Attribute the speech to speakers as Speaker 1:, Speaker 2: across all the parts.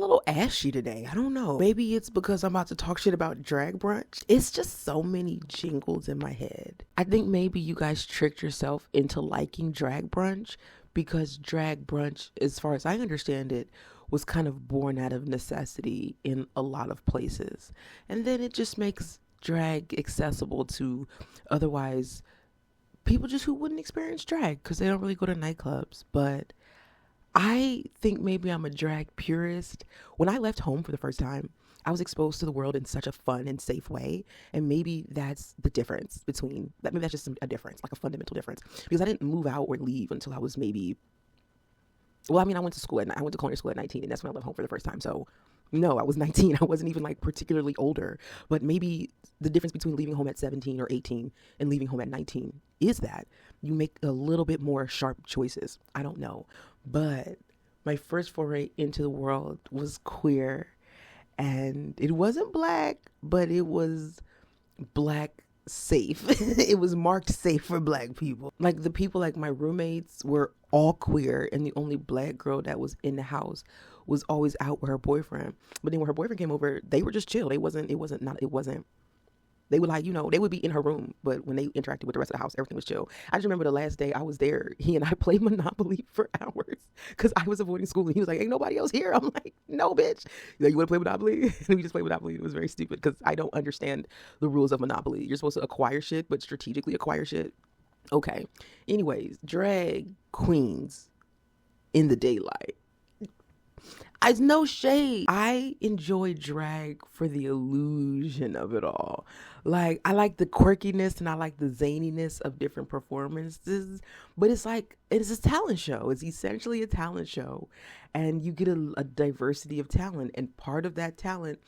Speaker 1: little ashy today. I don't know. Maybe it's because I'm about to talk shit about drag brunch. It's just so many jingles in my head. I think maybe you guys tricked yourself into liking drag brunch because drag brunch, as far as I understand it, was kind of born out of necessity in a lot of places. And then it just makes drag accessible to otherwise people just who wouldn't experience drag because they don't really go to nightclubs. But I think maybe I'm a drag purist. When I left home for the first time, I was exposed to the world in such a fun and safe way. And maybe that's the difference between that. Maybe that's just a difference, like a fundamental difference. Because I didn't move out or leave until I was maybe, well, I mean, I went to culinary school at 19, and that's when I left home for the first time. So no, I was 19. I wasn't even like particularly older. But maybe the difference between leaving home at 17 or 18 and leaving home at 19 is that you make a little bit more sharp choices. I don't know. But my first foray into the world was queer, and it wasn't black, but it was black safe. It was marked safe for black people. Like the people, like my roommates, were all queer, and the only black girl that was in the house was always out with her boyfriend. But then when her boyfriend came over, they were just chill. They would like, they would be in her room, but when they interacted with the rest of the house, everything was chill. I just remember the last day I was there, he and I played Monopoly for hours because I was avoiding school, and he was like, ain't nobody else here. I'm like, no, bitch. He's like, you want to play Monopoly? And we just played Monopoly. It was very stupid because I don't understand the rules of Monopoly. You're supposed to acquire shit, but strategically acquire shit. Okay. Anyways, drag queens in the daylight. It's no shade. I enjoy drag for the illusion of it all. Like, I like the quirkiness and I like the zaniness of different performances, but it's a talent show. It's essentially a talent show, and you get a diversity of talent, and part of that talent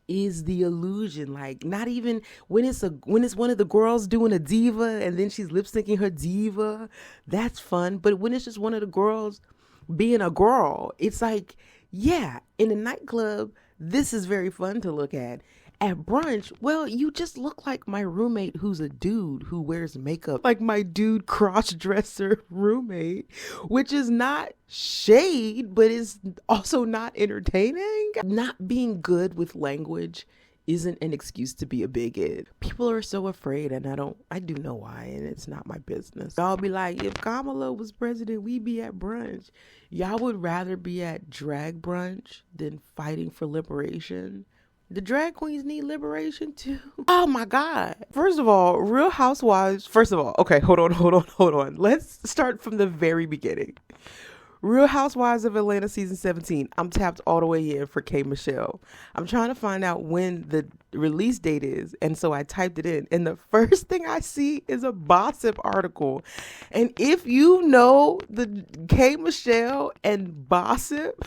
Speaker 1: is the illusion. Like, not even when it's one of the girls doing a diva and then she's lip syncing her diva, that's fun. But when it's just one of the girls being a girl, it's like, yeah, in a nightclub, this is very fun to look at. At brunch, well, you just look like my roommate who's a dude who wears makeup, like my dude cross-dresser roommate, which is not shade, but is also not entertaining. Not being good with language isn't an excuse to be a bigot. People are so afraid, and I do know why, and it's not my business. Y'all be like, if Kamala was president, we'd be at brunch. Y'all would rather be at drag brunch than fighting for liberation. The drag queens need liberation too. Oh my God. First of all, okay, hold on. Let's start from the very beginning. Real Housewives of Atlanta season 17. I'm tapped all the way in for K. Michelle. I'm trying to find out when the release date is, and so I typed it in, and the first thing I see is a Gossip article. And if you know the K. Michelle and Gossip,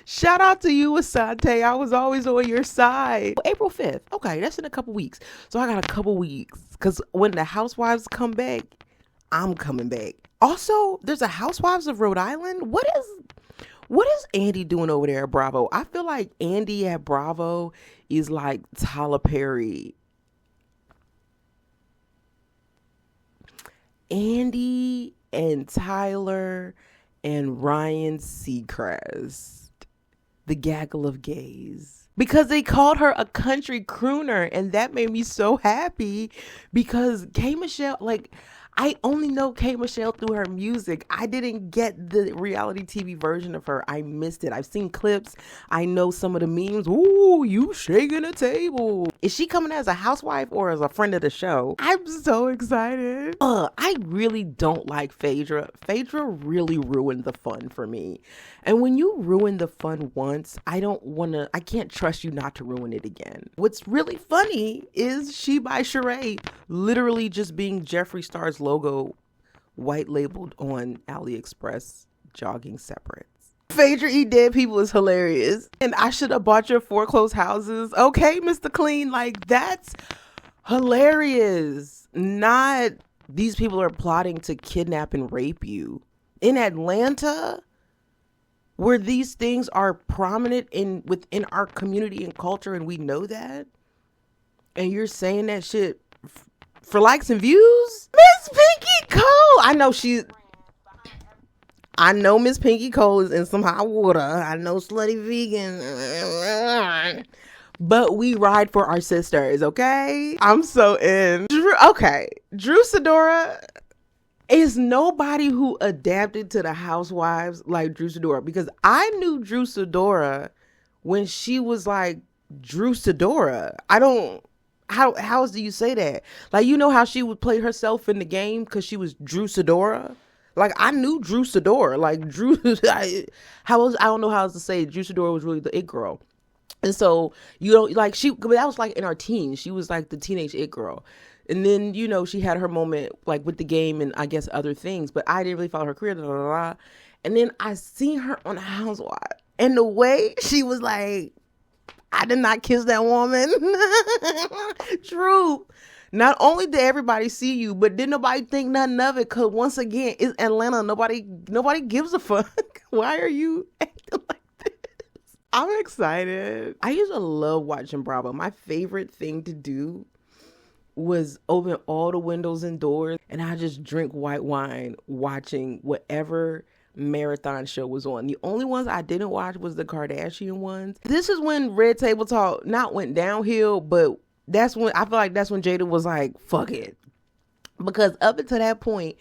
Speaker 1: shout out to you, Asante. I was always on your side. April 5th. Okay, that's in a couple weeks. So I got a couple weeks, because when the Housewives come back, I'm coming back. Also, there's a Housewives of Rhode Island. What is Andy doing over there at Bravo? I feel like Andy at Bravo is like Tyler Perry. Andy and Tyler and Ryan Seacrest. The gaggle of gays. Because they called her a country crooner, and that made me so happy because K. Michelle, like, I only know K. Michelle through her music. I didn't get the reality TV version of her. I missed it. I've seen clips. I know some of the memes. Ooh, you shaking a table. Is she coming as a housewife or as a friend of the show? I'm so excited. I really don't like Phaedra. Phaedra really ruined the fun for me. And when you ruin the fun once, I can't trust you not to ruin it again. What's really funny is She by Sheree literally just being Jeffree Star's logo white labeled on AliExpress jogging separates. Phaedra eat dead people is hilarious. And I should have bought your foreclosed houses. Okay, Mr. Clean, like, that's hilarious. Not these people are plotting to kidnap and rape you. In Atlanta, where these things are prominent within our community and culture, and we know that, and you're saying that shit for likes and views? Miss Pinky Cole! I know Miss Pinky Cole is in some hot water. I know Slutty Vegan. But we ride for our sisters, okay? I'm so in. Drew Sidora is nobody who adapted to the housewives like Drew Sidora, because I knew Drew Sidora when she was like Drew Sidora. How else do you say that? Like, you know how she would play herself in the game because she was Drew Sidora? Like, I knew Drew Sidora. Like, I don't know how else to say it. Drew Sidora was really the it girl. And so, you know, like but that was like in our teens. She was like the teenage it girl. And then, you know, she had her moment like with the game and I guess other things, but I didn't really follow her career. Blah, blah, blah. And then I seen her on the Housewives, and the way she was like, I did not kiss that woman. True. Not only did everybody see you, but didn't nobody think nothing of it. Cause once again, it's Atlanta. Nobody gives a fuck. Why are you acting like this? I'm excited. I used to love watching Bravo. My favorite thing to do was open all the windows and doors, and I just drink white wine watching whatever marathon show was on. The only ones I didn't watch was the Kardashian ones. This is when Red Table Talk not went downhill, but that's when I feel like that's when Jada was like, fuck it. Because up until that point,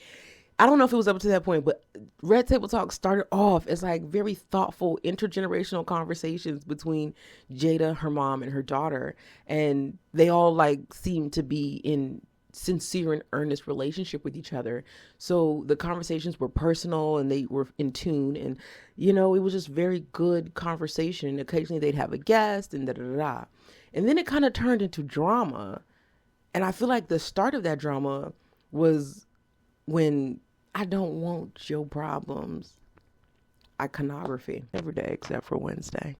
Speaker 1: I don't know if it was up to that point, but Red Table Talk started off as like very thoughtful intergenerational conversations between Jada, her mom, and her daughter. And they all like seemed to be in sincere and earnest relationship with each other. So the conversations were personal and they were in tune. And, you know, it was just very good conversation. Occasionally they'd have a guest and da-da-da-da. And then it kind of turned into drama. And I feel like the start of that drama was when I don't want your problems. Iconography every day except for Wednesday.